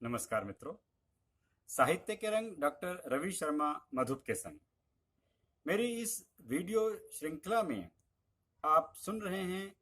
नमस्कार मित्रों। साहित्य के रंग डॉक्टर रवि शर्मा मधुप के संग मेरी इस वीडियो श्रृंखला में आप सुन रहे हैं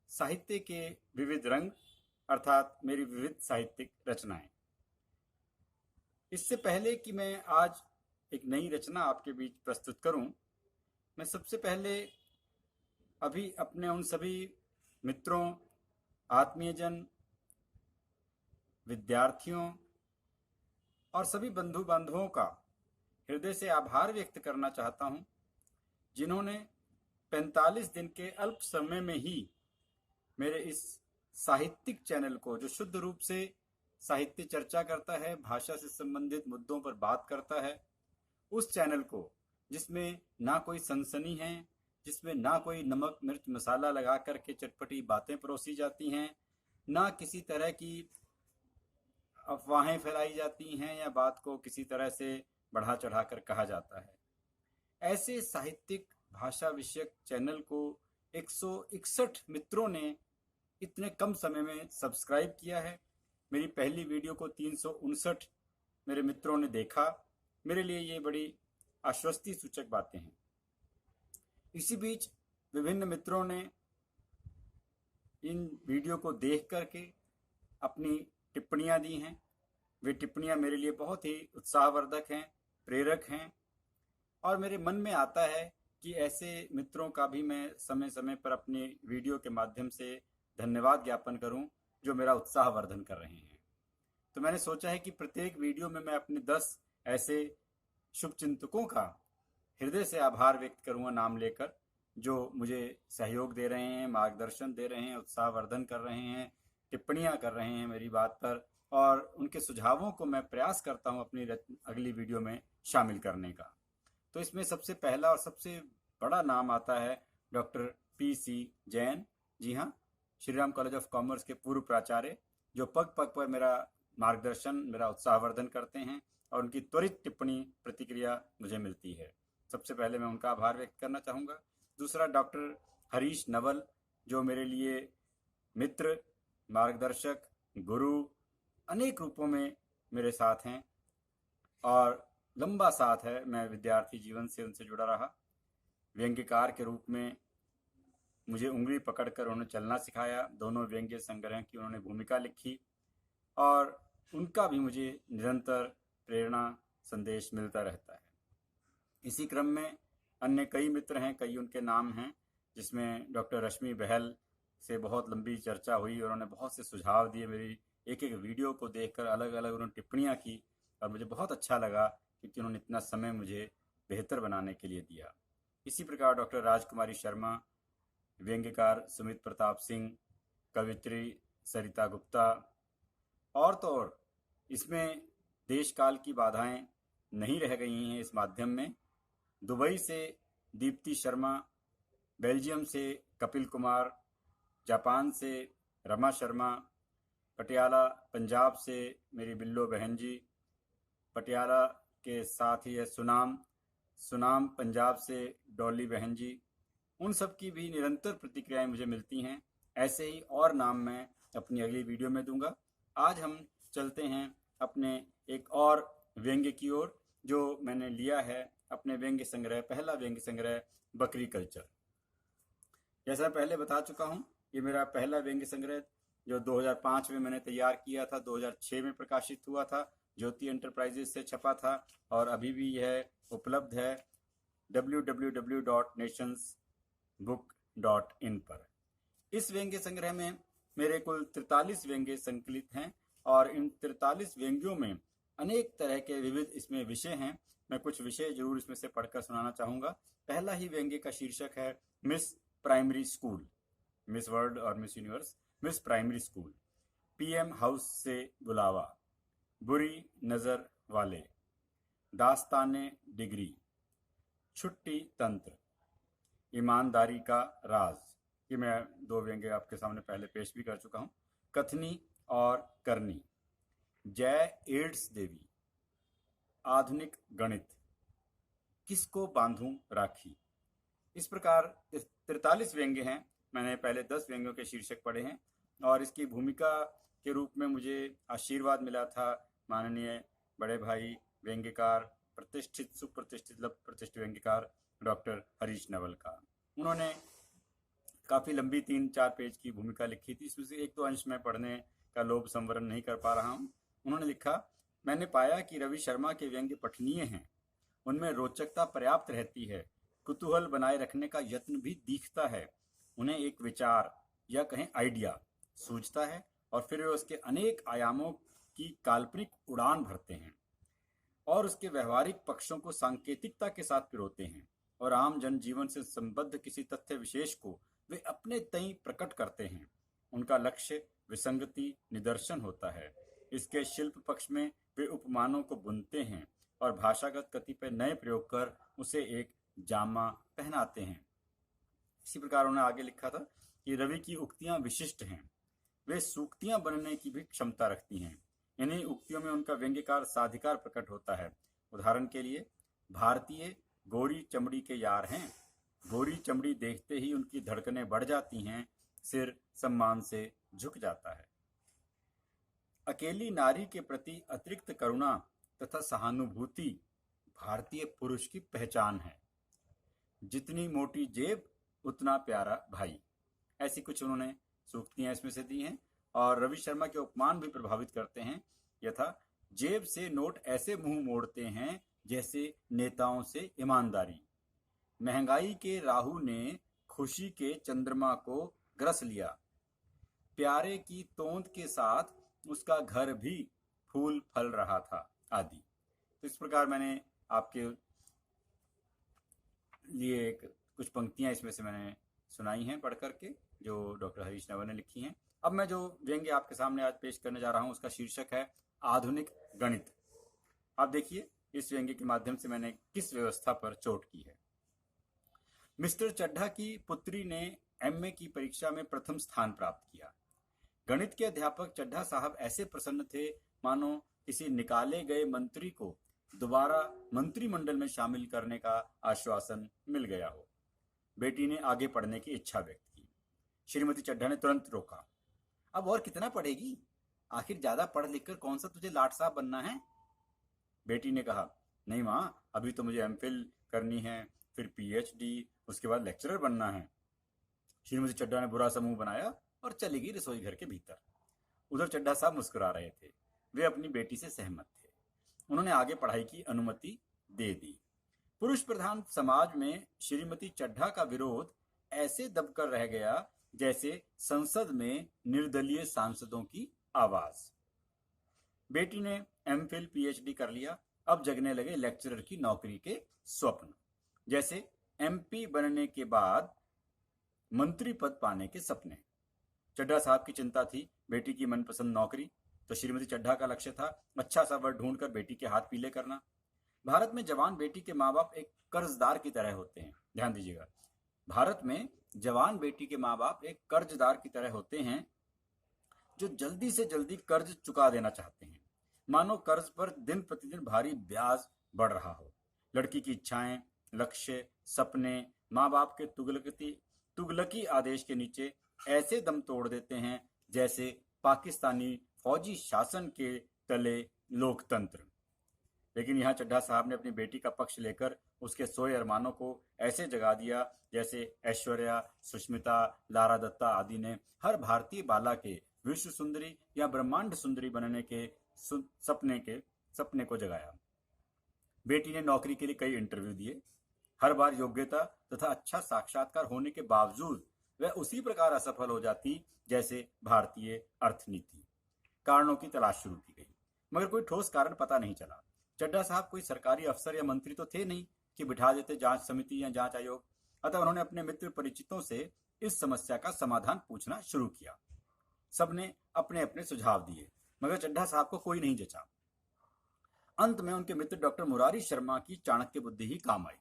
साहित्य के विविध रंग, अर्थात मेरी विविध साहित्यिक रचनाएं। इससे पहले कि मैं आज एक नई रचना आपके बीच प्रस्तुत करूं, मैं सबसे पहले अभी अपने उन सभी मित्रों, आत्मीयजन, विद्यार्थियों और सभी बंधु बांधवों का हृदय से आभार व्यक्त करना चाहता हूं, जिन्होंने 45 दिन के अल्प समय में ही मेरे इस साहित्यिक चैनल को, जो शुद्ध रूप से साहित्य चर्चा करता है, भाषा से संबंधित मुद्दों पर बात करता है, उस चैनल को, जिसमें ना कोई सनसनी है, जिसमें ना कोई नमक मिर्च मसाला लगा करके चटपटी बातें परोसी जाती हैं, ना किसी तरह की अफवाहें फैलाई जाती हैं या बात को किसी तरह से बढ़ा चढ़ा कर कहा जाता है, ऐसे साहित्यिक भाषा विषयक चैनल को 161 मित्रों ने इतने कम समय में सब्सक्राइब किया है। मेरी पहली वीडियो को 359 मेरे मित्रों ने देखा। मेरे लिए ये बड़ी आश्वस्ति सूचक बातें हैं। इसी बीच विभिन्न मित्रों ने इन वीडियो को देख करके अपनी टिप्पणियां दी हैं। वे टिप्पणियां मेरे लिए बहुत ही उत्साहवर्धक हैं, प्रेरक हैं, और मेरे मन में आता है कि ऐसे मित्रों का भी मैं समय समय पर अपने वीडियो के माध्यम से धन्यवाद ज्ञापन करूं, जो मेरा उत्साहवर्धन कर रहे हैं। तो मैंने सोचा है कि प्रत्येक वीडियो में मैं अपने 10 ऐसे शुभचिंतकों का हृदय से आभार व्यक्त करूंगा, नाम लेकर, जो मुझे सहयोग दे रहे हैं, मार्गदर्शन दे रहे हैं, उत्साहवर्धन कर रहे हैं, टिप्पणियां कर रहे हैं मेरी बात पर, और उनके सुझावों को मैं प्रयास करता हूं अपनी अगली वीडियो में शामिल करने का। तो इसमें सबसे पहला और सबसे बड़ा नाम आता है डॉक्टर PC जैन। जी हाँ, Shri Ram college of commerce के पूर्व प्राचार्य, जो पग पग पर मेरा मार्गदर्शन, मेरा उत्साहवर्धन करते हैं, और उनकी त्वरित टिप्पणी प्रतिक्रिया मुझे मिलती है। सबसे पहले मैं उनका आभार व्यक्त करना चाहूँगा। दूसरा डॉक्टर हरीश नवल, जो मेरे लिए मित्र, मार्गदर्शक, गुरु, अनेक रूपों में मेरे साथ हैं, और लंबा साथ है, मैं विद्यार्थी जीवन से उनसे जुड़ा रहा। व्यंग्यकार के रूप में मुझे उंगली पकड़कर उन्होंने चलना सिखाया। दोनों व्यंग्य संग्रह की उन्होंने भूमिका लिखी, और उनका भी मुझे निरंतर प्रेरणा संदेश मिलता रहता है। इसी क्रम में अन्य कई मित्र हैं, कई उनके नाम हैं, जिसमें डॉक्टर रश्मि बहल से बहुत लंबी चर्चा हुई, और उन्होंने बहुत से सुझाव दिए। मेरी एक एक वीडियो को देखकर अलग अलग उन्होंने टिप्पणियां की, और मुझे बहुत अच्छा लगा क्योंकि उन्होंने इतना समय मुझे बेहतर बनाने के लिए दिया। इसी प्रकार डॉक्टर राजकुमारी शर्मा, व्यंग्यकार सुमित प्रताप सिंह, कवित्री सरिता गुप्ता, और तो और इसमें देश काल की बाधाएं नहीं रह गई हैं इस माध्यम में। दुबई से दीप्ति शर्मा, बेल्जियम से कपिल कुमार, जापान से रमा शर्मा, पटियाला पंजाब से मेरी बिल्लो बहन जी, पटियाला के साथ ही है सुनाम पंजाब से डॉली बहन जी। उन सब की भी निरंतर प्रतिक्रियाएं मुझे मिलती हैं। ऐसे ही और नाम मैं अपनी अगली वीडियो में दूंगा। आज हम चलते हैं अपने एक और व्यंग्य की ओर, जो मैंने लिया है अपने व्यंग्य संग्रह, पहला व्यंग्य संग्रह बकरी कल्चर। जैसा पहले बता चुका हूँ, ये मेरा पहला व्यंग्य संग्रह जो 2005 में मैंने तैयार किया था, 2006 में प्रकाशित हुआ था, ज्योति एंटरप्राइजेस से छपा था, और अभी भी यह उपलब्ध है www.nationsbook.in पर। इस व्यंग्य संग्रह में मेरे कुल 43 व्यंग्य संकलित हैं, और इन 43 व्यंग्यों में अनेक तरह के विविध इसमें विषय हैं। मैं कुछ विषय जरूर इसमें से पढ़कर सुनाना चाहूँगा। पहला ही व्यंग्य का शीर्षक है miss primary school, miss world और miss universe. Miss primary school, PM house से बुलावा, बुरी नज़र वाले, दास्ताने डिग्री, छुट्टी तंत्र, ईमानदारी का राज। ये मैं 2 व्यंग्य आपके सामने पहले पेश भी कर चुका हूँ। कथनी और करनी, जय एड्स देवी, आधुनिक गणित, किसको बांधूं राखी। इस प्रकार 43 व्यंग्य हैं। मैंने पहले 10 व्यंग्यों के शीर्षक पढ़े हैं, और इसकी भूमिका के रूप में मुझे आशीर्वाद मिला था माननीय बड़े भाई व्यंग्यकार, प्रतिष्ठित सुप्रतिष्ठित प्रतिष्ठित व्यंग्यकार डॉक्टर हरीश नवल का। उन्होंने काफ़ी लंबी 3-4 पेज की भूमिका लिखी थी। इसमें से एक दो अंश मैं पढ़ने का लोभ संवरण नहीं कर पा रहा हूँ। उन्होंने लिखा, मैंने पाया कि रवि शर्मा के व्यंग्य पठनीय हैं, उनमें रोचकता पर्याप्त रहती है, कुतूहल बनाए रखने का यत्न भी दिखता है, उन्हें एक विचार या कहें आइडिया सूझता है और फिर वे उसके अनेक आयामों की काल्पनिक उड़ान भरते हैं और उसके व्यवहारिक पक्षों को सांकेतिकता के साथ पिरोते हैं और आम जनजीवन से संबद्ध किसी तथ्य विशेष को वे अपने तई प्रकट करते हैं। उनका लक्ष्य विसंगति निदर्शन होता है। इसके शिल्प पक्ष में वे उपमानों को बुनते हैं और भाषागत कतिपय नए प्रयोग कर उसे एक जामा पहनाते हैं। इसी प्रकार उन्होंने आगे लिखा था कि रवि की उक्तियां विशिष्ट हैं, वे सूक्तियां बनने की भी क्षमता रखती हैं। इन्हीं उक्तियों में उनका व्यंग्यकार साधिकार प्रकट होता है। उदाहरण के लिए, भारतीय गोरी चमड़ी के यार हैं, गोरी चमड़ी देखते ही उनकी धड़कनें बढ़ जाती हैं, सिर सम्मान से झुक जाता है। अकेली नारी के प्रति अतिरिक्त करुणा तथा सहानुभूति भारतीय पुरुष की पहचान है। जितनी मोटी जेब उतना प्यारा भाई। ऐसी कुछ उन्होंने सूक्तियां इसमें से दी हैं और रवि शर्मा के उपमान भी प्रभावित करते हैं। यथा, जेब से नोट ऐसे मुंह मोड़ते हैं जैसे नेताओं से ईमानदारी। महंगाई के राहु ने खुशी के चंद्रमा को ग्रस लिया, प्यारे की तोंद के साथ उसका घर भी फूल फल रहा था, आदि। तो इस प्रकार मैंने आपके लिए कुछ पंक्तियां इसमें से मैंने सुनाई हैं पढ़ करके, जो डॉक्टर हरीश नवल ने लिखी हैं। अब मैं जो व्यंग्य आपके सामने आज पेश करने जा रहा हूं उसका शीर्षक है आधुनिक गणित। आप देखिए इस व्यंग्य के माध्यम से मैंने किस व्यवस्था पर चोट की है। मिस्टर चड्ढा की पुत्री ने एमए की परीक्षा में प्रथम स्थान प्राप्त किया। गणित के अध्यापक चड्ढा साहब ऐसे प्रसन्न थे मानो किसी निकाले गए मंत्री को दोबारा मंत्रिमंडल में शामिल करने का आश्वासन मिल गया हो। बेटी ने आगे पढ़ने की इच्छा व्यक्त की। श्रीमती चड्ढा ने तुरंत रोका। अब और कितना पढ़ेगी? आखिर ज्यादा पढ़ लिखकर कौन सा तुझे लाट साहब बनना है? बेटी ने कहा, नहीं माँ, अभी तो मुझे एमफिल करनी है, फिर पीएचडी, उसके बाद लेक्चरर बनना है। श्रीमती चड्ढा ने बुरा सा मुंह बनाया और चली गई रसोई घर के भीतर। उधर चड्ढा साहब मुस्कुरा रहे थे। वे अपनी बेटी से सहमत थे। उन्होंने आगे पढ़ाई की अनुमति दे दी। पुरुष प्रधान समाज में श्रीमती चड्ढा का विरोध ऐसे दबकर रह गया जैसे संसद में निर्दलीय सांसदों की आवाज। बेटी ने एमफिल पीएचडी कर लिया। अब जगने लगे लेक्चरर की नौकरी के स्वप्न, जैसे एमपी बनने के बाद मंत्री पद पाने के सपने। चड्ढा साहब की चिंता थी बेटी की मनपसंद नौकरी, तो श्रीमती चड्ढा का लक्ष्य था अच्छा सा वर ढूंढकर बेटी के हाथ पीले करना। भारत में जवान बेटी के माँ बाप एक कर्जदार की तरह होते हैं। ध्यान दीजिएगा, भारत में जवान बेटी के माँ बाप एक कर्जदार की तरह होते हैं जो जल्दी से जल्दी कर्ज चुका देना चाहते हैं, मानो कर्ज पर दिन प्रतिदिन भारी ब्याज बढ़ रहा हो। लड़की की इच्छाएं, लक्ष्य, सपने माँ बाप के तुगलकी आदेश के नीचे ऐसे दम तोड़ देते हैं जैसे पाकिस्तानी फौजी शासन के तले लोकतंत्र। लेकिन यहाँ चड्ढा साहब ने अपनी बेटी का पक्ष लेकर उसके सोए अरमानों को ऐसे जगा दिया जैसे ऐश्वर्या, सुष्मिता, लारा दत्ता आदि ने हर भारतीय बाला के विश्व सुंदरी या ब्रह्मांड सुंदरी बनने के सपने को जगाया। बेटी ने नौकरी के लिए कई इंटरव्यू दिए। हर बार योग्यता तथा अच्छा साक्षात्कार होने के बावजूद वह उसी प्रकार असफल हो जाती जैसे भारतीय अर्थनीति। कारणों की तलाश शुरू की गई, मगर कोई ठोस कारण पता नहीं चला। चड्ढा साहब कोई सरकारी अफसर या मंत्री तो थे नहीं कि बिठा देते जांच समिति या जांच आयोग। अतः उन्होंने अपने मित्र परिचितों से इस समस्या का समाधान पूछना शुरू किया। सबने अपने अपने सुझाव दिए, मगर चड्ढा साहब को कोई नहीं जचा। अंत में उनके मित्र डॉक्टर मुरारी शर्मा की चाणक्य बुद्धि ही काम आई।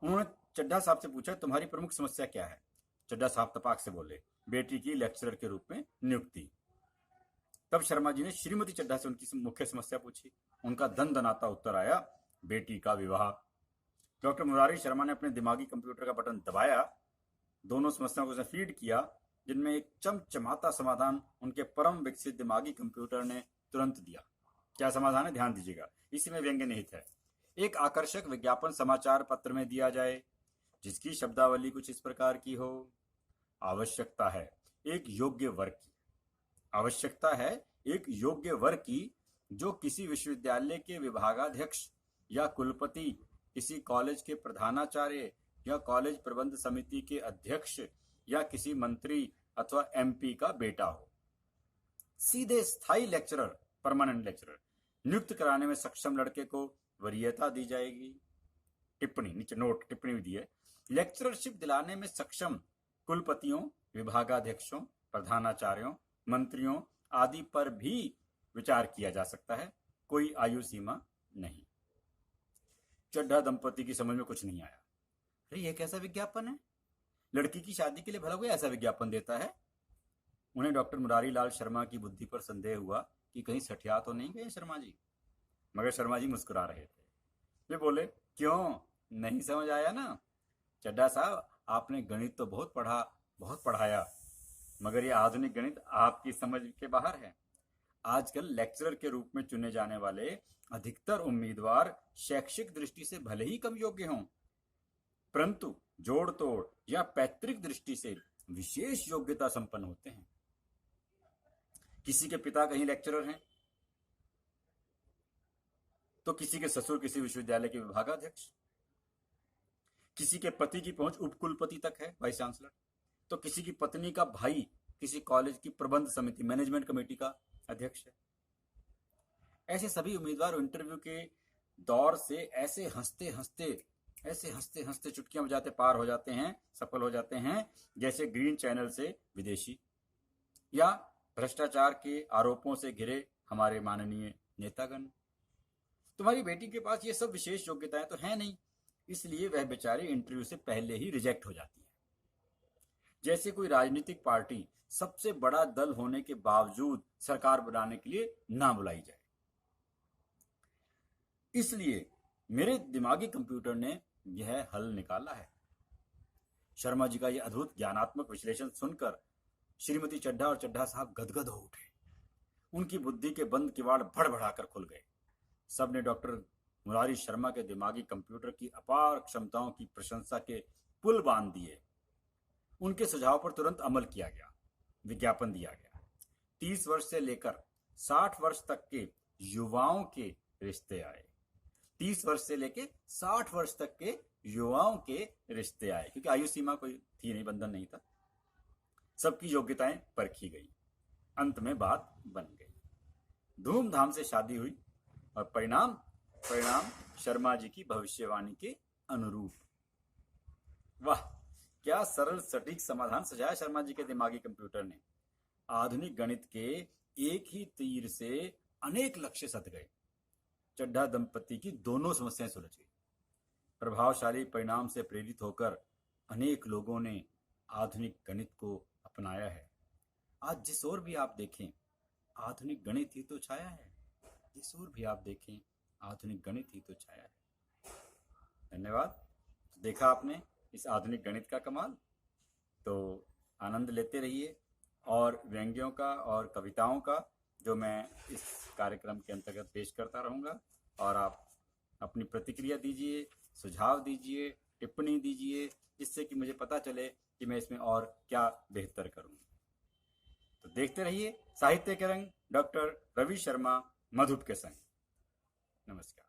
उन्होंने चड्ढा साहब से पूछा, तुम्हारी प्रमुख समस्या क्या है? चड्ढा साहब तपाक से बोले, बेटी की लेक्चरर के रूप में नियुक्ति। तब शर्मा जी ने श्रीमती चड्ढा से उनकी मुख्य समस्या पूछी। उनका दनदनाता उत्तर आया, बेटी का विवाह। डॉक्टर मुरारी शर्मा ने अपने दिमागी कंप्यूटर का बटन दबाया, दोनों समस्याओं को उसने फीड किया, जिनमें एक चमचमाता समाधान उनके परम विकसित दिमागी कंप्यूटर ने तुरंत दिया। क्या समाधान है, ध्यान दीजिएगा, इसी में व्यंग्य निहित है। एक आकर्षक विज्ञापन समाचार पत्र में दिया जाए जिसकी शब्दावली कुछ इस प्रकार की हो। आवश्यकता है एक योग्य वर्ग की, आवश्यकता है एक योग्य वर्ग की जो किसी विश्वविद्यालय के विभागाध्यक्ष या कुलपति, किसी कॉलेज के प्रधानाचार्य या कॉलेज प्रबंध समिति के अध्यक्ष या किसी मंत्री अथवा एमपी का बेटा हो। सीधे स्थायी लेक्चरर, परमानेंट लेक्चरर नियुक्त कराने में सक्षम लड़के को वरीयता दी जाएगी। टिप्पणी, नीचे नोट टिप्पणी भी दी है। लेक्चरशिप दिलाने में सक्षम कुलपतियों, विभागाध्यक्षों, प्रधानाचार्यों, मंत्रियों आदि पर भी विचार किया जा सकता है, कोई आयु सीमा नहीं। चड्ढा दंपति की समझ में कुछ नहीं आया। अरे ये कैसा विज्ञापन है, लड़की की शादी के लिए भला कोई ऐसा विज्ञापन देता है? उन्हें डॉक्टर मुरारी लाल शर्मा की बुद्धि पर संदेह हुआ कि कहीं सठिया तो नहीं गए शर्मा जी, मगर शर्मा जी मुस्कुरा रहे थे। वे बोले, क्यों, नहीं समझ आया ना? चड्ढा साहब, आपने गणित तो बहुत पढ़ाया, मगर ये आधुनिक गणित आपकी समझ के बाहर है। आजकल लेक्चरर के रूप में चुने जाने वाले अधिकतर उम्मीदवार शैक्षिक दृष्टि से भले ही कम योग्य हों, परंतु जोड़ तोड़ या पैतृक दृष्टि से विशेष योग्यता संपन्न होते हैं। किसी के पिता कहीं लेक्चरर हैं, तो किसी के ससुर किसी विश्वविद्यालय के विभागाध्यक्ष, किसी के पति की पहुंच उपकुलपति तक है, वाइस चांसलर, तो किसी की पत्नी का भाई किसी कॉलेज की प्रबंध समिति, मैनेजमेंट कमेटी का अध्यक्ष है। ऐसे सभी उम्मीदवार इंटरव्यू के दौर से ऐसे हंसते हंसते चुटकियां बजाते पार हो जाते हैं, सफल हो जाते हैं, जैसे ग्रीन चैनल से विदेशी या भ्रष्टाचार के आरोपों से घिरे हमारे माननीय नेतागण। तुम्हारी बेटी के पास ये सब विशेष योग्यताएं तो हैं नहीं, इसलिए वह बेचारी इंटरव्यू से पहले ही रिजेक्ट हो जाती है। जैसे कोई राजनीतिक पार्टी सबसे बड़ा दल होने के बावजूद सरकार बनाने के लिए ना बुलाई जाए। इसलिए मेरे दिमागी कंप्यूटर ने यह हल निकाला है। शर्मा जी का यह अद्भुत ज्ञानात्मक विश्लेषण सुनकर श्रीमती चड्ढा और चड्ढा साहब गदगद हो उठे। उनकी बुद्धि के बंद किवाड़ भड़भड़ाकर खुल गए। सबने डॉक्टर मुरारी शर्मा के दिमागी कंप्यूटर की अपार क्षमताओं की प्रशंसा के पुल बांध दिए। उनके सुझाव पर तुरंत अमल किया गया। विज्ञापन दिया गया। 30 वर्ष से लेकर 60 वर्ष तक के युवाओं के रिश्ते आए। 30 वर्ष से लेकर 60 वर्ष तक के युवाओं के रिश्ते आए, क्योंकि आयु सीमा कोई थी नहीं, बंधन नहीं था। सबकी योग्यताएं परखी गई। अंत में बात बन गई। धूमधाम से शादी हुई और परिणाम शर्मा जी की भविष्यवाणी के अनुरूप। वाह, क्या सरल सटीक समाधान सजाया शर्मा जी के दिमागी कंप्यूटर ने। आधुनिक गणित के एक ही तीर से अनेक लक्ष्य सध गए। चड्ढा दंपति की दोनों समस्याएं सुलझ गई। प्रभावशाली परिणाम से प्रेरित होकर अनेक लोगों ने आधुनिक गणित को अपनाया है। आज जिस ओर भी आप देखें आधुनिक गणित ही तो छाया है। जिस ओर भी आप देखें आधुनिक गणित ही तो छाया है। धन्यवाद। देखा आपने इस आधुनिक गणित का कमाल, तो आनंद लेते रहिए और व्यंग्यों का और कविताओं का जो मैं इस कार्यक्रम के अंतर्गत पेश करता रहूँगा। और आप अपनी प्रतिक्रिया दीजिए, सुझाव दीजिए, टिप्पणी दीजिए, जिससे कि मुझे पता चले कि मैं इसमें और क्या बेहतर करूँ। तो देखते रहिए साहित्य के रंग, डॉक्टर रवि शर्मा मधुप के संग। नमस्कार।